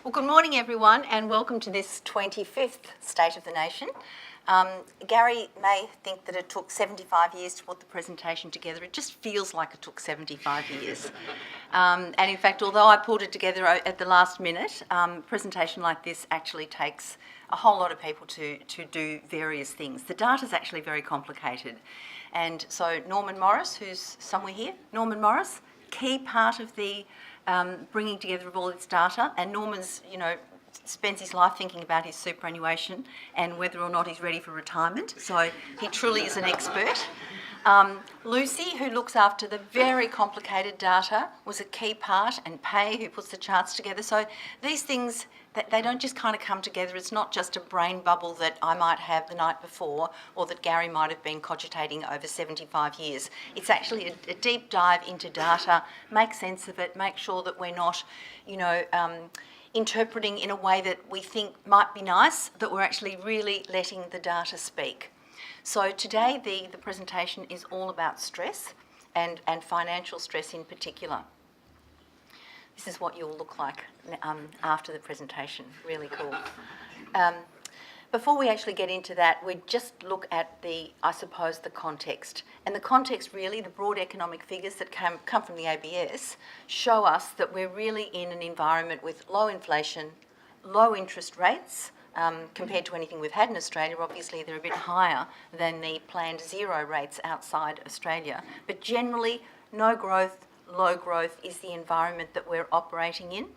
Well, good morning, everyone, and welcome to this 25th State of the Nation. Gary may think that it took 75 years to put the presentation together. It just feels like it took 75 years. And in fact, although I pulled it together at the last minute, a presentation like this actually takes a whole lot of people to do various things. The data is actually very complicated. And so Norman Morris, who's somewhere here, Norman Morris, key part of the bringing together of all this data, and Norman's, spends his life thinking about his superannuation and whether or not he's ready for retirement. So he truly is an expert. Lucy, who looks after the very complicated data, was a key part, and Pay, who puts the charts together. So these things, they don't just kind of come together. It's not just a brain bubble that I might have the night before or that Gary might have been cogitating over 75 years. It's actually a deep dive into data, make sense of it, make sure that we're not, interpreting in a way that we think might be nice, that we're actually really letting the data speak. So today the presentation is all about stress and financial stress in particular. This is what you'll look like after the presentation. Really cool. Before we actually get into that, we just look at the context. And the context really, the broad economic figures that come from the ABS show us that we're really in an environment with low inflation, low interest rates, compared to anything we've had in Australia. Obviously, they're a bit higher than the planned zero rates outside Australia. But generally, no growth, low growth is the environment that we're operating in.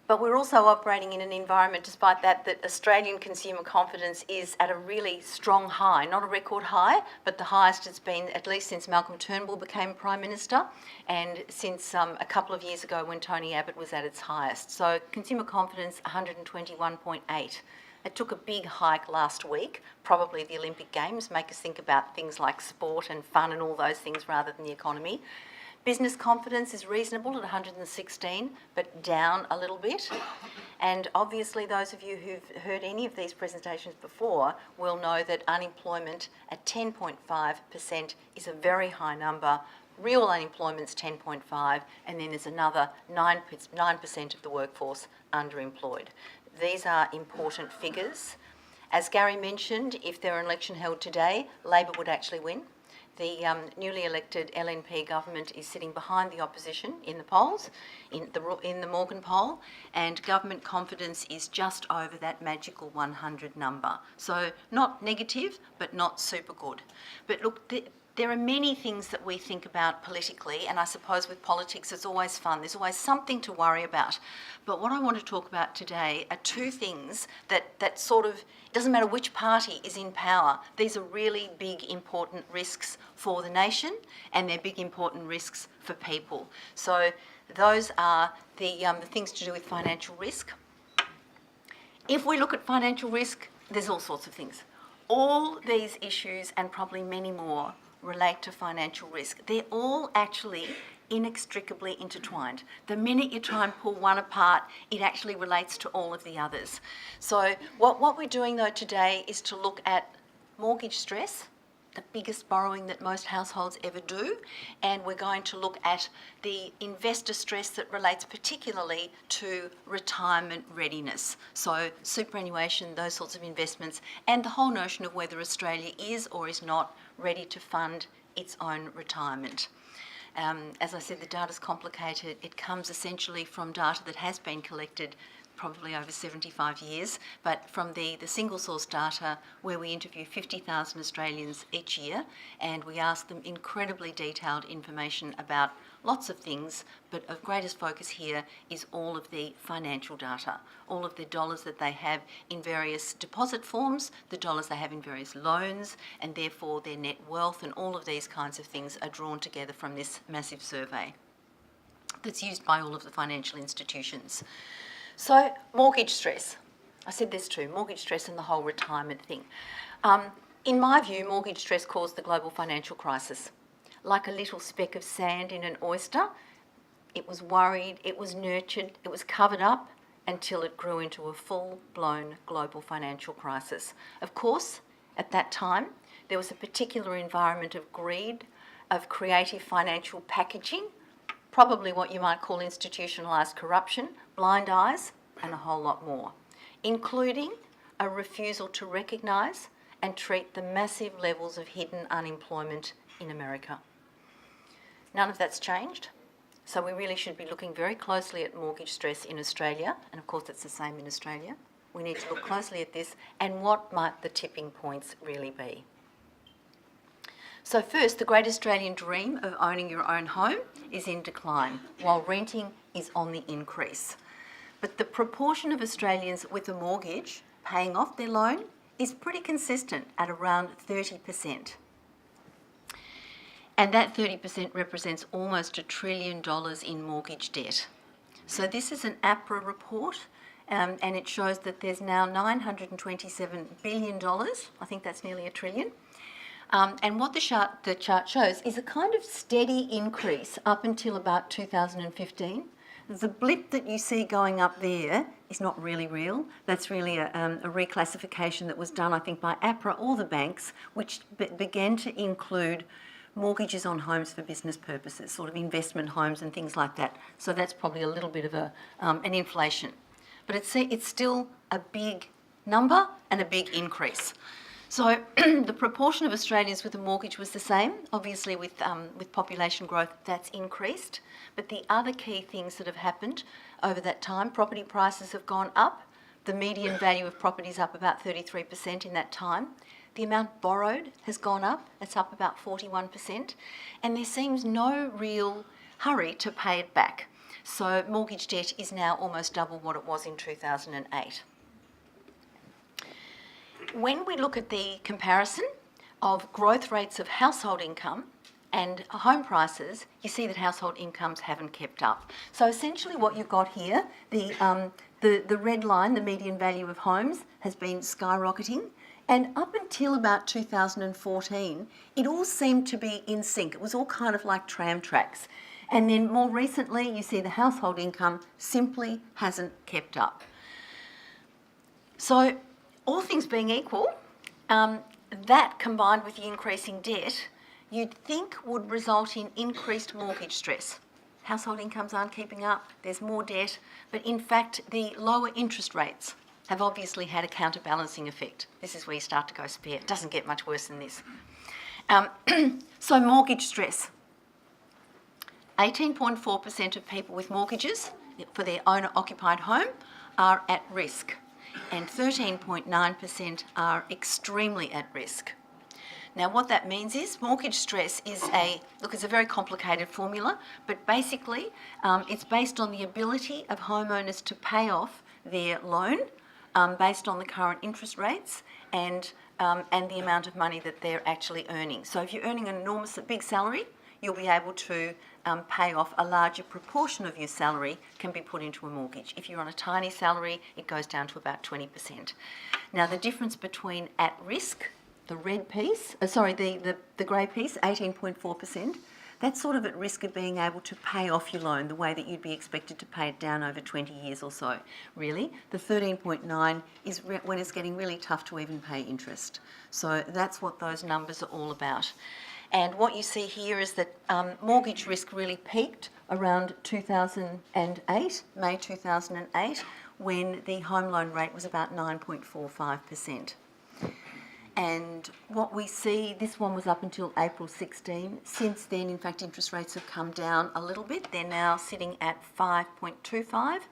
But we're also operating in an environment, despite that Australian consumer confidence is at a really strong high, not a record high, but the highest it's been at least since Malcolm Turnbull became Prime Minister and since a couple of years ago when Tony Abbott was at its highest. So consumer confidence, 121.8. It took a big hike last week. Probably the Olympic Games make us think about things like sport and fun and all those things rather than the economy. Business confidence is reasonable at 116, but down a little bit. And obviously those of you who've heard any of these presentations before will know that unemployment at 10.5% is a very high number. Real unemployment's 10.5, and then there's another 9% of the workforce underemployed. These are important figures. As Gary mentioned, if there were an election held today, Labor would actually win. The newly elected LNP government is sitting behind the opposition in the polls, in the Morgan poll, and government confidence is just over that magical 100 number. So not negative, but not super good. But look, there are many things that we think about politically, and I suppose with politics it's always fun. There's always something to worry about. But what I want to talk about today are two things that sort of, it doesn't matter which party is in power, these are really big, important risks for the nation, and they're big, important risks for people. So those are the things to do with financial risk. If we look at financial risk, there's all sorts of things. All these issues, and probably many more, relate to financial risk. They're all actually inextricably intertwined. The minute you try and pull one apart, it actually relates to all of the others. So what we're doing though today is to look at mortgage stress, the biggest borrowing that most households ever do, and we're going to look at the investor stress that relates particularly to retirement readiness. So superannuation, those sorts of investments, and the whole notion of whether Australia is or is not ready to fund its own retirement. As I said, the data's complicated. It comes essentially from data that has been collected probably over 75 years, but from the single source data where we interview 50,000 Australians each year, and we ask them incredibly detailed information about lots of things, but of greatest focus here is all of the financial data, all of the dollars that they have in various deposit forms, the dollars they have in various loans, and therefore their net wealth, and all of these kinds of things are drawn together from this massive survey that's used by all of the financial institutions. So, mortgage stress. I said this too, mortgage stress and the whole retirement thing. In my view, mortgage stress caused the global financial crisis. Like a little speck of sand in an oyster, it was worried, it was nurtured, it was covered up until it grew into a full-blown global financial crisis. Of course, at that time, there was a particular environment of greed, of creative financial packaging, probably what you might call institutionalised corruption, blind eyes, and a whole lot more, including a refusal to recognise and treat the massive levels of hidden unemployment in America. None of that's changed, so we really should be looking very closely at mortgage stress in Australia, and of course it's the same in Australia. We need to look closely at this and what might the tipping points really be. So first, the great Australian dream of owning your own home is in decline, while renting is on the increase. But the proportion of Australians with a mortgage paying off their loan is pretty consistent at around 30%. And that 30% represents almost $1 trillion in mortgage debt. So this is an APRA report, and it shows that there's now $927 billion, I think that's nearly $1 trillion. And what the chart shows is a kind of steady increase up until about 2015. The blip that you see going up there is not really real. That's really a reclassification that was done, I think, by APRA or the banks, which began to include mortgages on homes for business purposes, sort of investment homes and things like that. So that's probably a little bit of an inflation. But it's still a big number and a big increase. So the proportion of Australians with a mortgage was the same. Obviously with population growth that's increased. But the other key things that have happened over that time, property prices have gone up. The median value of property is up about 33% in that time. The amount borrowed has gone up. It's up about 41%. And there seems no real hurry to pay it back. So mortgage debt is now almost double what it was in 2008. When we look at the comparison of growth rates of household income and home prices, you see that household incomes haven't kept up. So essentially what you've got here, the red line, the median value of homes, has been skyrocketing. And up until about 2014, it all seemed to be in sync. It was all kind of like tram tracks. And then more recently, you see the household income simply hasn't kept up. So all things being equal, that combined with the increasing debt, you'd think would result in increased mortgage stress. Household incomes aren't keeping up, there's more debt, but in fact the lower interest rates have obviously had a counterbalancing effect. This is where you start to go spare. It doesn't get much worse than this. So mortgage stress. 18.4% of people with mortgages for their owner-occupied home are at risk, and 13.9% are extremely at risk. Now what that means is mortgage stress is it's a very complicated formula, but basically it's based on the ability of homeowners to pay off their loan based on the current interest rates and the amount of money that they're actually earning. So if you're earning an big salary, you'll be able to pay off a larger proportion of your salary can be put into a mortgage. If you're on a tiny salary, it goes down to about 20%. Now the difference between at risk, the red piece, the grey piece, 18.4%, that's sort of at risk of being able to pay off your loan the way that you'd be expected to pay it down over 20 years or so, really. The 13.9 is when it's getting really tough to even pay interest. So that's what those numbers are all about. And what you see here is that mortgage risk really peaked around 2008, May 2008, when the home loan rate was about 9.45%. And what we see, this one was up until April 16. Since then, in fact, interest rates have come down a little bit. They're now sitting at 5.25.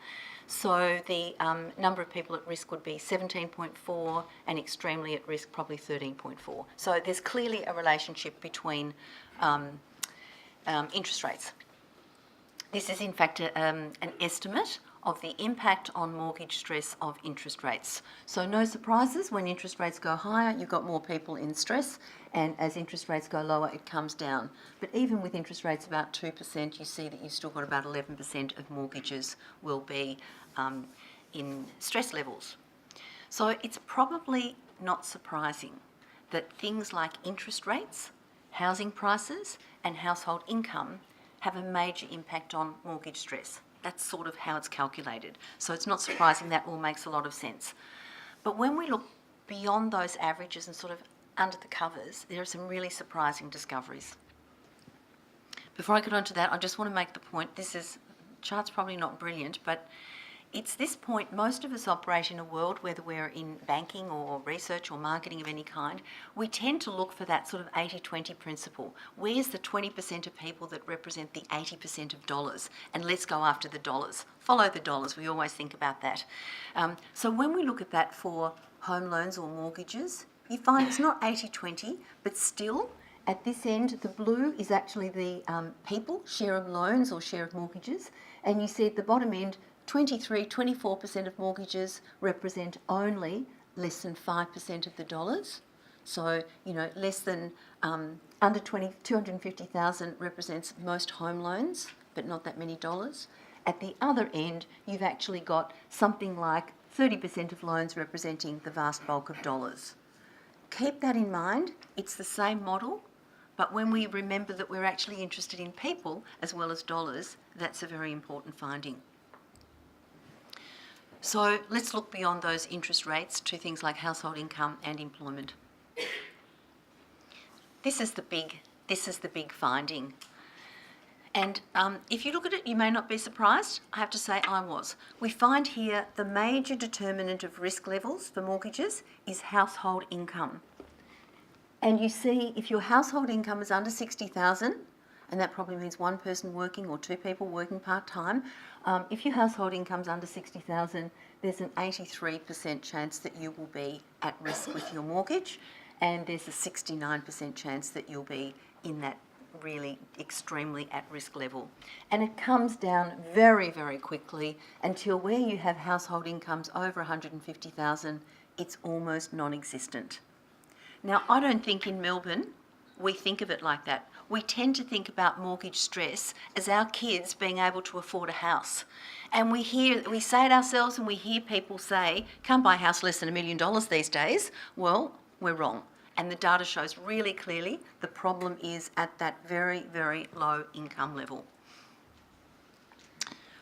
So the number of people at risk would be 17.4 and extremely at risk probably 13.4. So there's clearly a relationship between interest rates. This is in fact an estimate of the impact on mortgage stress of interest rates. So no surprises, when interest rates go higher, you've got more people in stress, and as interest rates go lower, it comes down. But even with interest rates about 2%, you see that you've still got about 11% of mortgages will be in stress levels. So it's probably not surprising that things like interest rates, housing prices, and household income have a major impact on mortgage stress. That's sort of how it's calculated. So it's not surprising, that all makes a lot of sense. But when we look beyond those averages and sort of under the covers, there are some really surprising discoveries. Before I get on to that, I just want to make the point, chart's probably not brilliant, but it's this point, most of us operate in a world, whether we're in banking or research or marketing of any kind, we tend to look for that sort of 80-20 principle. Where's the 20% of people that represent the 80% of dollars? And let's go after the dollars. Follow the dollars, we always think about that. So when we look at that for home loans or mortgages, you find it's not 80-20, but still, at this end, the blue is actually the people, share of loans or share of mortgages, and you see at the bottom end, 24% of mortgages represent only less than 5% of the dollars. So, less than under 250,000 represents most home loans, but not that many dollars. At the other end, you've actually got something like 30% of loans representing the vast bulk of dollars. Keep that in mind. It's the same model, but when we remember that we're actually interested in people as well as dollars, that's a very important finding. So let's look beyond those interest rates to things like household income and employment. This is the big finding. And if you look at it, you may not be surprised. I have to say I was. We find here the major determinant of risk levels for mortgages is household income. And you see if your household income is under 60,000, and that probably means one person working or two people working part-time. If your household income's under 60,000, there's an 83% chance that you will be at risk with your mortgage, and there's a 69% chance that you'll be in that really extremely at-risk level. And it comes down very, very quickly until where you have household incomes over 150,000, it's almost non-existent. Now, I don't think in Melbourne we think of it like that. We tend to think about mortgage stress as our kids being able to afford a house. And we say it ourselves, and we hear people say, can't buy a house less than $1 million these days. Well, we're wrong. And the data shows really clearly the problem is at that very, very low income level.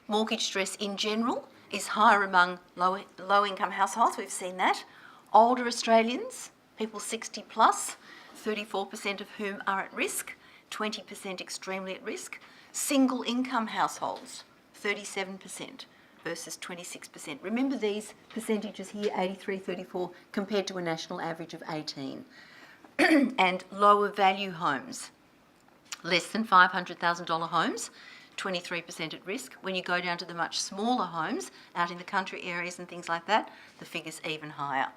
Mortgage stress in general is higher among low income households. We've seen that. Older Australians, people 60 plus, 34% of whom are at risk, 20% extremely at risk. Single income households, 37% versus 26%. Remember these percentages here, 83, 34, compared to a national average of 18. And lower value homes, less than $500,000 homes, 23% at risk. When you go down to the much smaller homes, out in the country areas and things like that, the figure's even higher.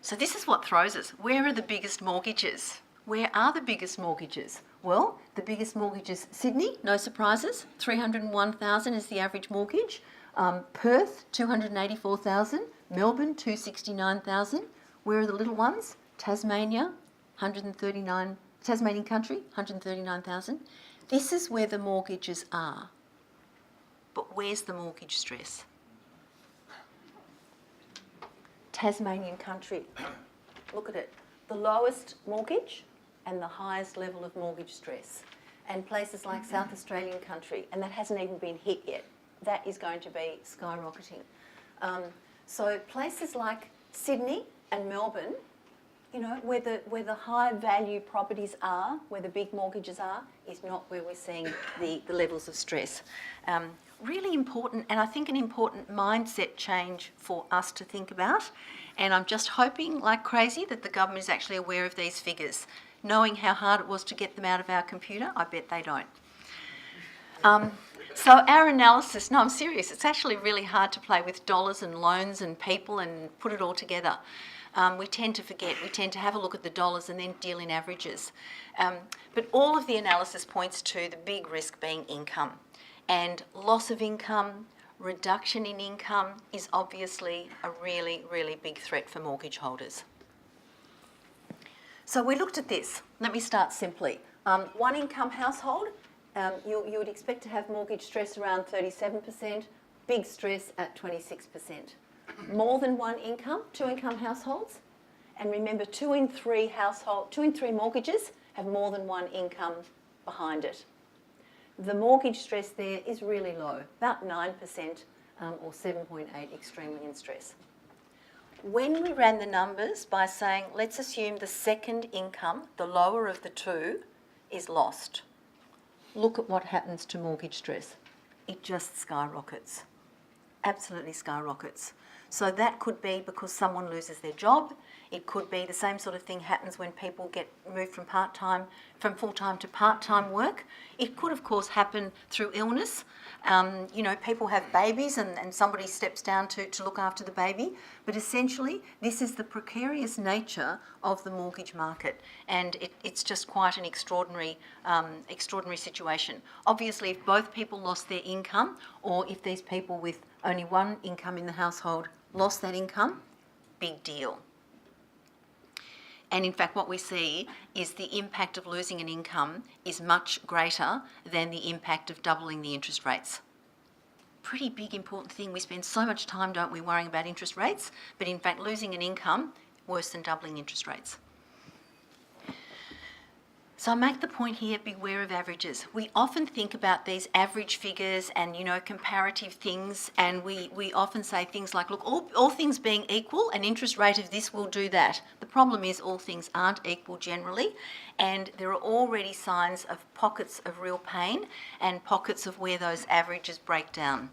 So this is what throws us. Where are the biggest mortgages? Where are the biggest mortgages? Well, the biggest mortgages, Sydney, no surprises, 301,000 is the average mortgage. Perth, 284,000. Melbourne, 269,000. Where are the little ones? Tasmania, Tasmanian country, 139,000. This is where the mortgages are. But where's the mortgage stress? Tasmanian country. Look at it. The lowest mortgage and the highest level of mortgage stress. And places like South Australian country, and that hasn't even been hit yet. That is going to be skyrocketing. So places like Sydney and Melbourne, where the high value properties are, where the big mortgages are, is not where we're seeing the levels of stress. Really important, and I think an important mindset change for us to think about. And I'm just hoping, like crazy, that the government is actually aware of these figures. Knowing how hard it was to get them out of our computer, I bet they don't. So our analysis, no, I'm serious, it's actually really hard to play with dollars and loans and people and put it all together. We tend to forget, we tend to have a look at the dollars and then deal in averages. But all of the analysis points to the big risk being income. And loss of income, reduction in income is obviously a really, really big threat for mortgage holders. So we looked at this. Let me start simply. One income household, you would expect to have mortgage stress around 37%, big stress at 26%. More than one income, two income households, and remember 2 in 3 mortgages have more than one income behind it. The mortgage stress there is really low, about 9% or 7.8 extremely in stress. When we ran the numbers by saying, let's assume the second income, the lower of the two, is lost. Look at what happens to mortgage stress. it just skyrockets. Absolutely skyrockets. So that could be because someone loses their job. It could be the same sort of thing happens when people get moved from full-time to part-time work. It could, of course, happen through illness. People have babies and somebody steps down to look after the baby. But essentially, this is the precarious nature of the mortgage market, and it's just quite an extraordinary situation. Obviously, if both people lost their income, or if these people with only one income in the household lost that income, big deal. And in fact, what we see is the impact of losing an income is much greater than the impact of doubling the interest rates. Pretty big, important thing. We spend so much time, don't we, worrying about interest rates, but in fact, losing an income, worse than doubling interest rates. So I make the point here, beware of averages. We often think about these average figures and, comparative things, and we often say things like, look, all things being equal, an interest rate of this will do that. The problem is all things aren't equal generally, and there are already signs of pockets of real pain and pockets of where those averages break down.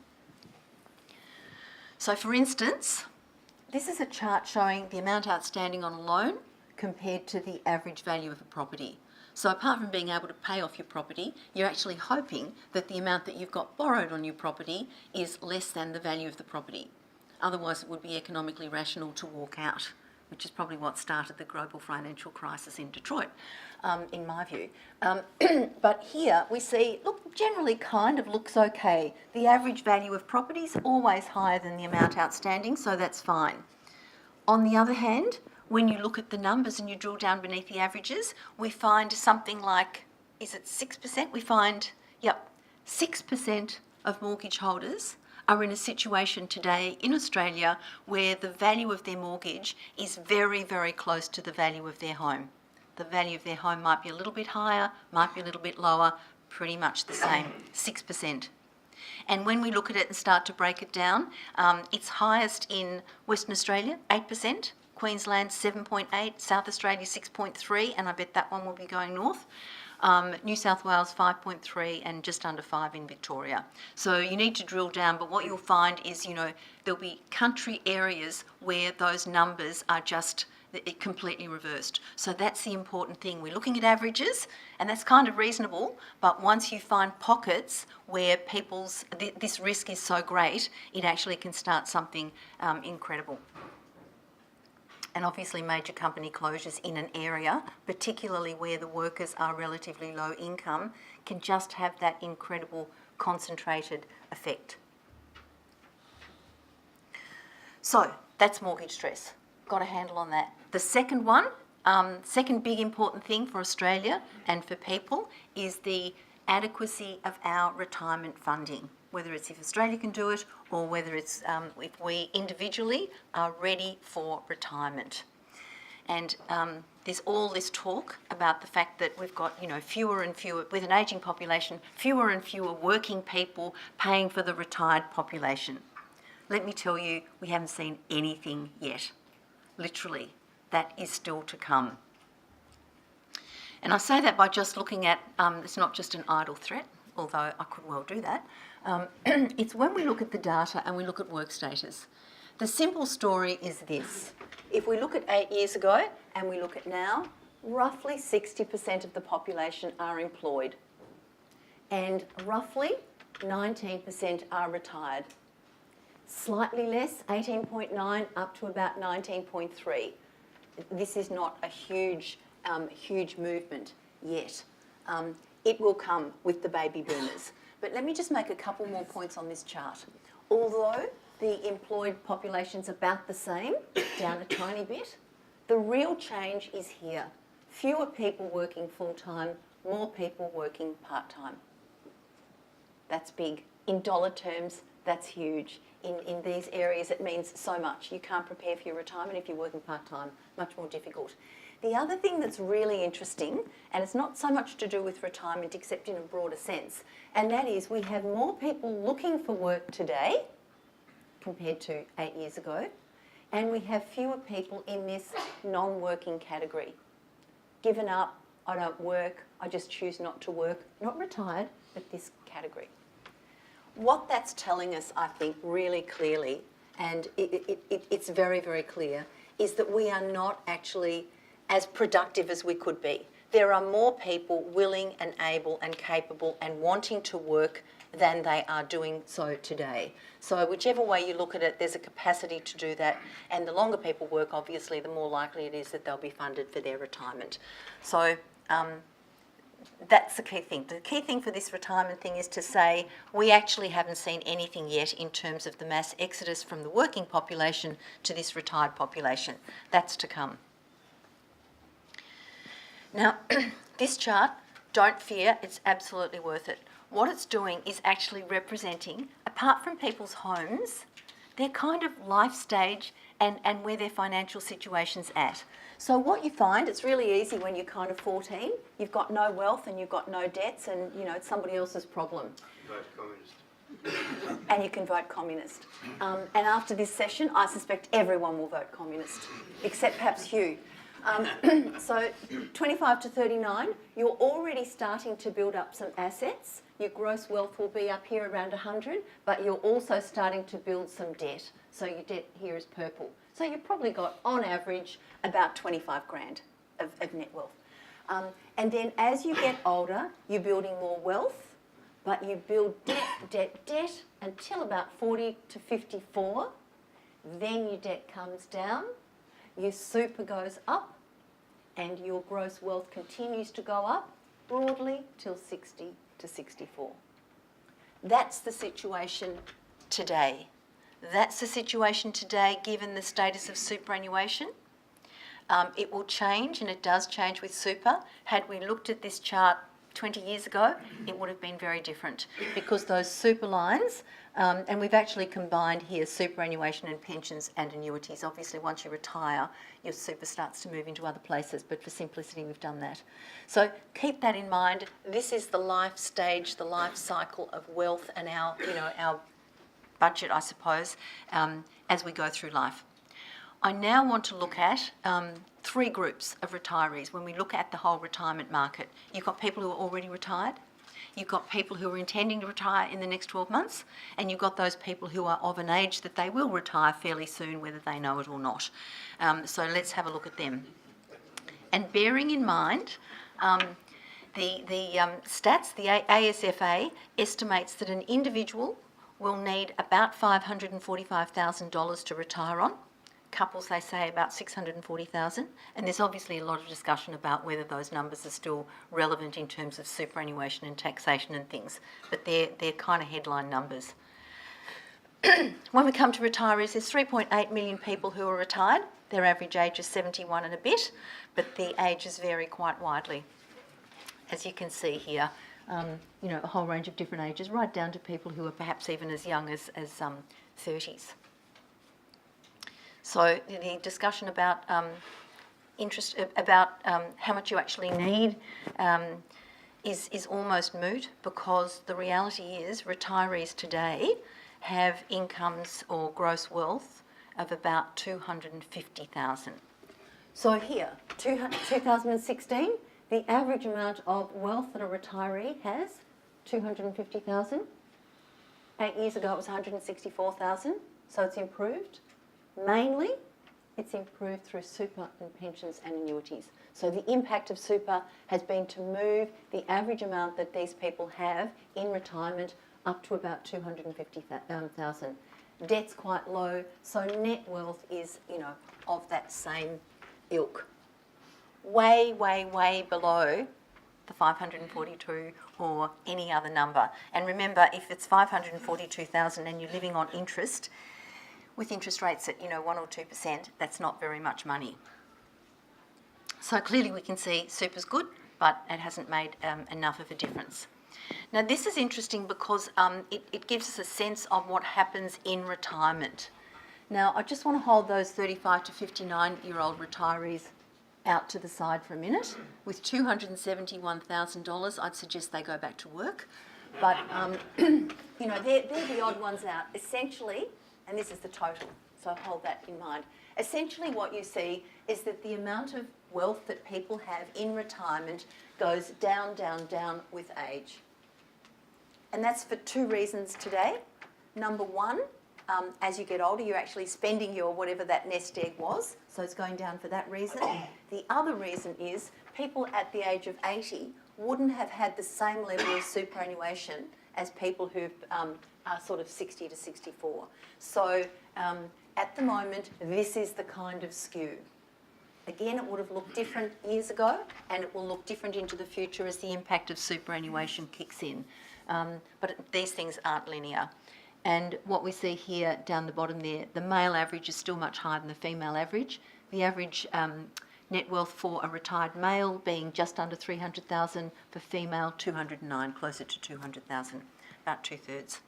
So for instance, this is a chart showing the amount outstanding on a loan compared to the average value of a property. So apart from being able to pay off your property, you're actually hoping that the amount that you've got borrowed on your property is less than the value of the property. Otherwise, it would be economically rational to walk out, which is probably what started the global financial crisis in Detroit, in my view. But here we see, look, generally kind of looks okay. The average value of property is always higher than the amount outstanding, so that's fine. On the other hand, when you look at the numbers and you drill down beneath the averages, we find something like, is it 6%? We find, 6% of mortgage holders are in a situation today in Australia where the value of their mortgage is very, very close to the value of their home. The value of their home might be a little bit higher, might be a little bit lower, pretty much the same, 6%. And when we look at it and start to break it down, it's highest in Western Australia, 8%, Queensland 7.8%, South Australia 6.3%, and I bet that one will be going north. New South Wales 5.3% and just under 5% in Victoria. So you need to drill down, but what you'll find is, there'll be country areas where those numbers are just completely reversed. So that's the important thing. We're looking at averages, and that's kind of reasonable, but once you find pockets where this risk is so great, it actually can start something incredible. And obviously major company closures in an area, particularly where the workers are relatively low income, can just have that incredible concentrated effect. So that's mortgage stress. Got a handle on that. The second one, second big important thing for Australia and for people is the adequacy of our retirement funding, whether it's if Australia can do it or whether it's if we individually are ready for retirement. And there's all this talk about the fact that we've got, fewer and fewer, with an ageing population, fewer and fewer working people paying for the retired population. Let me tell you, we haven't seen anything yet. Literally, that is still to come. And I say that by just looking at, it's not just an idle threat, although I could well do that. It's when we look at the data and we look at work status. The simple story is this. If we look at 8 years ago and we look at now, roughly 60% of the population are employed and roughly 19% are retired. Slightly less, 18.9 up to about 19.3. This is not a huge movement yet. It will come with the baby boomers. But let me just make a couple more points on this chart. Although the employed population's about the same, down a tiny bit, the real change is here. Fewer people working full-time, more people working part-time. That's big. In dollar terms, that's huge. In these areas, it means so much. You can't prepare for your retirement if you're working part-time. Much more difficult. The other thing that's really interesting, and it's not so much to do with retirement except in a broader sense, and that is we have more people looking for work today compared to 8 years ago, and we have fewer people in this non-working category. Given up, I don't work, I just choose not to work, not retired, but this category. what that's telling us, I think, really clearly, and it's very, very clear, is that we are not actually as productive as we could be. There are more people willing and able and capable and wanting to work than they are doing so today. So whichever way you look at it, there's a capacity to do that, and the longer people work, obviously, the more likely it is that they'll be funded for their retirement. So that's the key thing. The key thing for this retirement thing is to say we actually haven't seen anything yet in terms of the mass exodus from the working population to this retired population. That's to come. Now, this chart, don't fear, it's absolutely worth it. What it's doing is actually representing, apart from people's homes, their kind of life stage and where their financial situation's at. So what you find, it's really easy when you're kind of 14, you've got no wealth and you've got no debts and, you know, it's somebody else's problem. Vote communist. And you can vote communist. And after this session, I suspect everyone will vote communist, except perhaps Hugh. So 25 to 39, you're already starting to build up some assets. Your gross wealth will be up here around 100, but you're also starting to build some debt. So your debt here is purple. So you've probably got, on average, about 25 grand of net wealth. And then as you get older, you're building more wealth, but you build debt until about 40 to 54. Then your debt comes down, your super goes up, and your gross wealth continues to go up broadly till 60 to 64. That's the situation today. That's the situation today given the status of superannuation. It will change, and it does change with super. Had we looked at this chart 20 years ago, it would have been very different because those super lines, and we've actually combined here superannuation and pensions and annuities. Obviously, once you retire, your super starts to move into other places, but for simplicity, we've done that. So keep that in mind. This is the life stage, the life cycle of wealth and our budget, I suppose, as we go through life. I now want to look at three groups of retirees when we look at the whole retirement market. You've got people who are already retired, you've got people who are intending to retire in the next 12 months, and you've got those people who are of an age that they will retire fairly soon, whether they know it or not. So let's have a look at them. And bearing in mind the stats, the ASFA estimates that an individual will need about $545,000 to retire on. Couples, they say, about $640,000, and there's obviously a lot of discussion about whether those numbers are still relevant in terms of superannuation and taxation and things, but they're kind of headline numbers. When we come to retirees, there's 3.8 million people who are retired. Their average age is 71 and a bit, but the ages vary quite widely. As you can see here, you know, a whole range of different ages, right down to people who are perhaps even as young as 30s. So the discussion about how much you actually need is almost moot, because the reality is retirees today have incomes or gross wealth of about $250,000. So here, 2016, the average amount of wealth that a retiree has, $250,000. 8 years ago it was $164,000, so it's improved. Mainly, it's improved through super and pensions and annuities. So the impact of super has been to move the average amount that these people have in retirement up to about $250,000. Debt's quite low, so net wealth is, you know, of that same ilk. Way, way, way below the 542 or any other number. And remember, if it's 542,000 and you're living on interest, with interest rates at 1 or 2%, that's not very much money. So clearly we can see super's good, but it hasn't made enough of a difference. Now this is interesting because it gives us a sense of what happens in retirement. Now I just want to hold those 35 to 59-year-old retirees out to the side for a minute. With $271,000, I'd suggest they go back to work. But they're the odd ones out. Essentially, and this is the total, so hold that in mind. Essentially what you see is that the amount of wealth that people have in retirement goes down, down, down with age. And that's for two reasons today. Number one, as you get older, you're actually spending your whatever that nest egg was, so it's going down for that reason. The other reason is people at the age of 80 wouldn't have had the same level of superannuation as people who are sort of 60 to 64. So at the moment, this is the kind of skew. Again, it would have looked different years ago, and it will look different into the future as the impact of superannuation kicks in. But these things aren't linear. And what we see here down the bottom there, the male average is still much higher than the female average. The average net wealth for a retired male being just under 300,000, for female 209, closer to 200,000, about 2/3.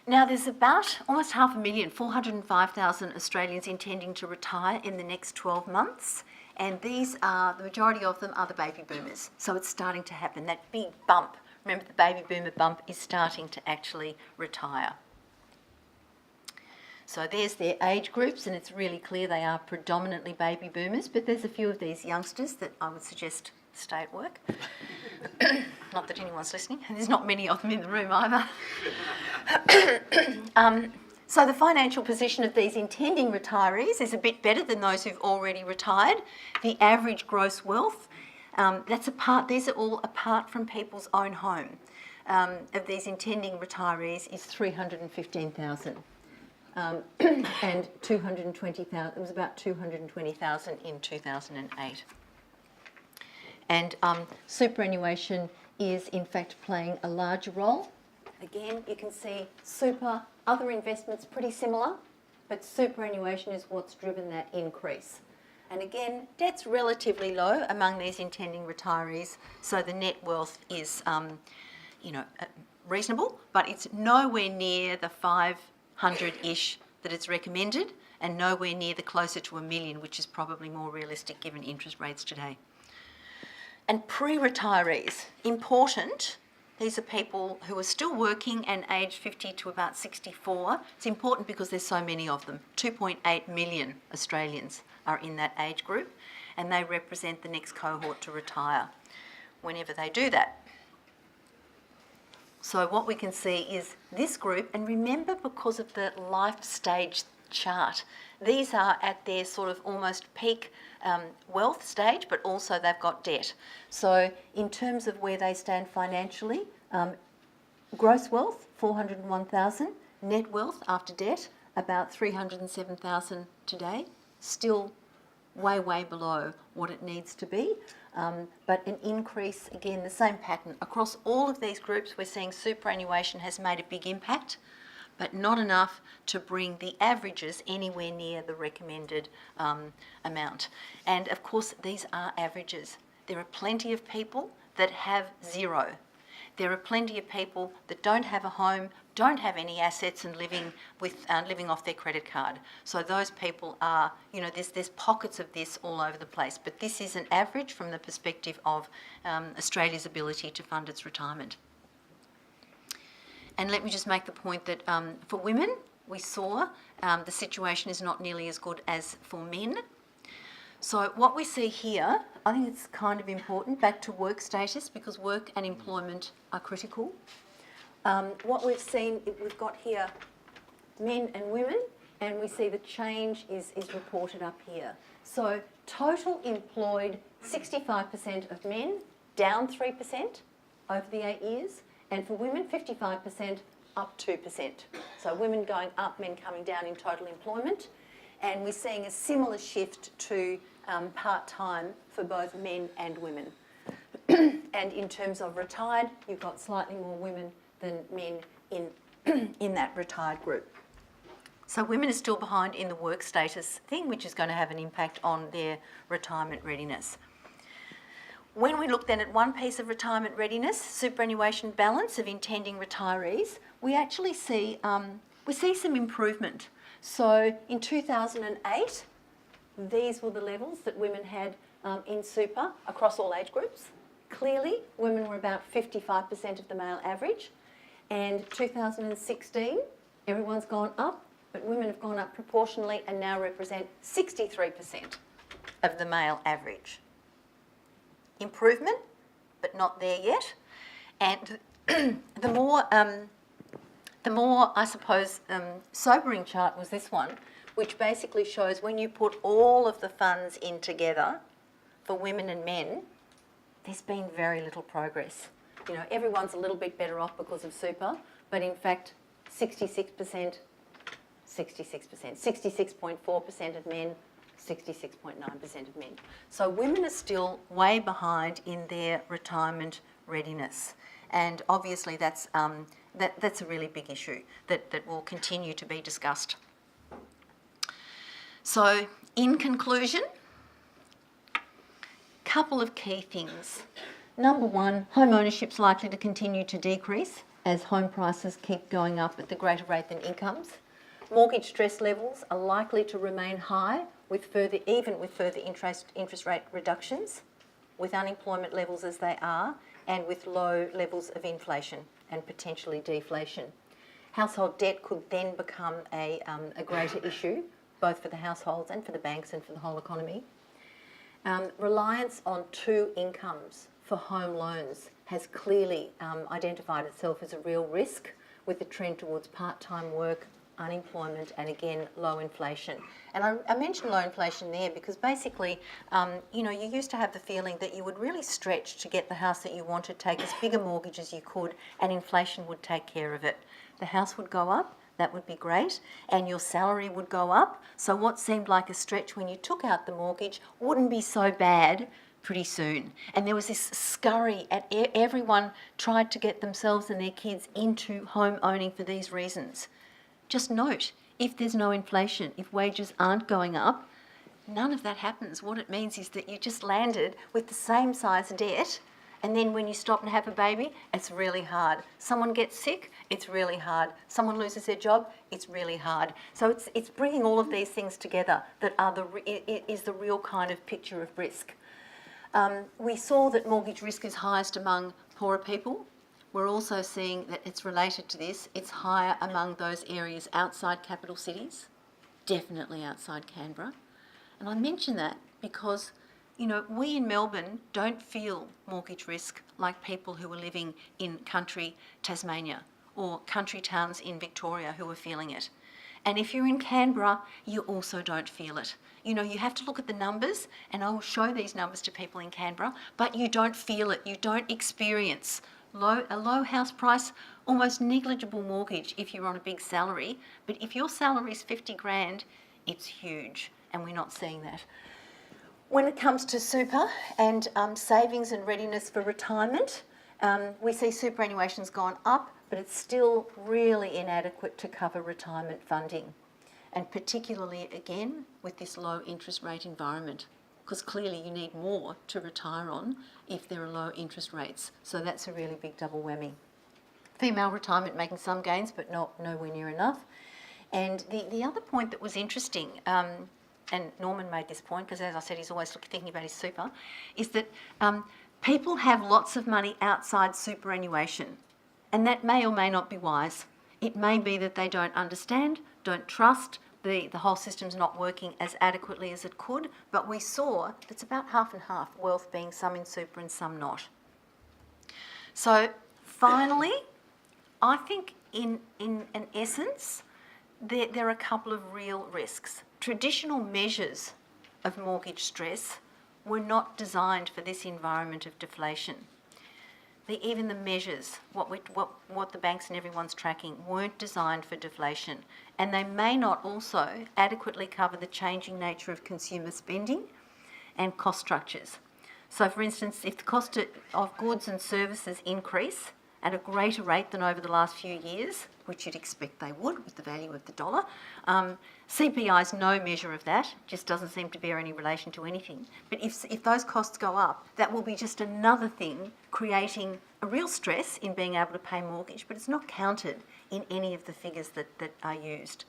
Now there's about almost 500,000, 405,000 Australians intending to retire in the next 12 months. And these are, the majority of them are the baby boomers. So it's starting to happen, that big bump. Remember, the baby boomer bump is starting to actually retire. So there's their age groups, and it's really clear they are predominantly baby boomers, but there's a few of these youngsters that I would suggest stay at work. Not that anyone's listening, and there's not many of them in the room either. So the financial position of these intending retirees is a bit better than those who've already retired. The average gross wealth, these are all apart from people's own home, of these intending retirees is 315,000. And 220,000, it was about 220,000 in 2008. And superannuation is in fact playing a larger role. Again, you can see super, other investments pretty similar, but superannuation is what's driven that increase. And again, debt's relatively low among these intending retirees, so the net wealth is, reasonable, but it's nowhere near the 500-ish that it's recommended, and nowhere near the closer to $1 million, which is probably more realistic given interest rates today. And pre-retirees, important. These are people who are still working and aged 50 to about 64. It's important because there's so many of them. 2.8 million Australians are in that age group, and they represent the next cohort to retire whenever they do that. So what we can see is this group, and remember, because of the life stage chart, these are at their sort of almost peak wealth stage, but also they've got debt. So in terms of where they stand financially, gross wealth, 401,000, net wealth after debt, about 307,000 today, still way, way below what it needs to be. But an increase, again, the same pattern. Across all of these groups, we're seeing superannuation has made a big impact, but not enough to bring the averages anywhere near the recommended amount. And of course, these are averages. There are plenty of people that have zero. There are plenty of people that don't have a home, don't have any assets, and living off their credit card. So those people are, there's pockets of this all over the place. But this is an average from the perspective of Australia's ability to fund its retirement. And let me just make the point that for women, we saw the situation is not nearly as good as for men. So what we see here, I think it's kind of important, back to work status, because work and employment are critical. What we've seen, we've got here men and women, and we see the change is reported up here. So total employed, 65% of men, down 3% over the 8 years, and for women, 55%, up 2%. So women going up, men coming down in total employment. And we're seeing a similar shift to part-time for both men and women. And in terms of retired, you've got slightly more women than men in that retired group. So women are still behind in the work status thing, which is going to have an impact on their retirement readiness. When we look then at one piece of retirement readiness, superannuation balance of intending retirees, we actually see some improvement. So in 2008, these were the levels that women had in super across all age groups. Clearly, women were about 55% of the male average. And 2016, everyone's gone up, but women have gone up proportionally and now represent 63% of the male average. Improvement, but not there yet. And the more, I suppose, sobering chart was this one, which basically shows when you put all of the funds in together for women and men, there's been very little progress. You know, everyone's a little bit better off because of super, but in fact, 66.4% of men, 66.9% of men. So women are still way behind in their retirement readiness. And obviously that's a really big issue that will continue to be discussed. So in conclusion, couple of key things. Number one, home ownership's likely to continue to decrease as home prices keep going up at the greater rate than incomes. Mortgage stress levels are likely to remain high even with further interest rate reductions, with unemployment levels as they are, and with low levels of inflation and potentially deflation. Household debt could then become a greater issue, both for the households and for the banks and for the whole economy. Reliance on two incomes for home loans has clearly identified itself as a real risk, with the trend towards part-time work, unemployment, and again, low inflation. And I mentioned low inflation there because basically, you used to have the feeling that you would really stretch to get the house that you wanted, take as big a mortgage as you could, and inflation would take care of it. The house would go up, that would be great, and your salary would go up. So what seemed like a stretch when you took out the mortgage wouldn't be so bad pretty soon. And there was this scurry at everyone tried to get themselves and their kids into home owning for these reasons. Just note, if there's no inflation, if wages aren't going up, none of that happens. What it means is that you just landed with the same size debt, and then when you stop and have a baby, it's really hard. Someone gets sick, it's really hard. Someone loses their job, it's really hard. So it's bringing all of these things together that is the real kind of picture of risk. We saw that mortgage risk is highest among poorer people. We're also seeing that it's related to this. It's higher among those areas outside capital cities, definitely outside Canberra. And I mention that because, we in Melbourne don't feel mortgage risk like people who are living in country Tasmania or country towns in Victoria who are feeling it. And if you're in Canberra, you also don't feel it. You have to look at the numbers, and I will show these numbers to people in Canberra, but you don't feel it. You don't experience a low house price, almost negligible mortgage if you're on a big salary. But if your salary is 50 grand, it's huge, and we're not seeing that. When it comes to super and savings and readiness for retirement, we see superannuation's gone up, but it's still really inadequate to cover retirement funding, and particularly, again, with this low interest rate environment, because clearly you need more to retire on if there are low interest rates. So that's a really big double whammy. Female retirement making some gains, but nowhere near enough. And the other point that was interesting, and Norman made this point, because as I said, he's always thinking about his super, is that people have lots of money outside superannuation, and that may or may not be wise. It may be that they don't understand, don't trust, the whole system's not working as adequately as it could, but we saw that's about half and half, wealth being some in super and some not. So finally, I think in an essence, there are a couple of real risks. Traditional measures of mortgage stress were not designed for this environment of deflation. Even the measures, what the banks and everyone's tracking, weren't designed for deflation, and they may not also adequately cover the changing nature of consumer spending and cost structures. So, for instance, if the cost of goods and services increase at a greater rate than over the last few years, which you'd expect they would with the value of the dollar, CPI is no measure of that, just doesn't seem to bear any relation to anything. But if those costs go up, that will be just another thing creating a real stress in being able to pay mortgage, but it's not counted in any of the figures that are used.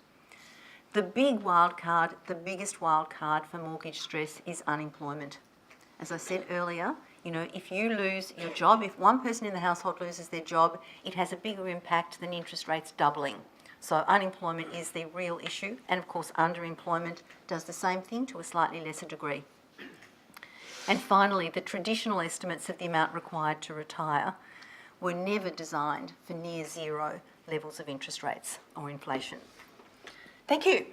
The big wild card, the biggest wild card for mortgage stress is unemployment. As I said earlier, if you lose your job, if one person in the household loses their job, it has a bigger impact than interest rates doubling. So unemployment is the real issue, and of course underemployment does the same thing to a slightly lesser degree. And finally, the traditional estimates of the amount required to retire were never designed for near zero levels of interest rates or inflation. Thank you.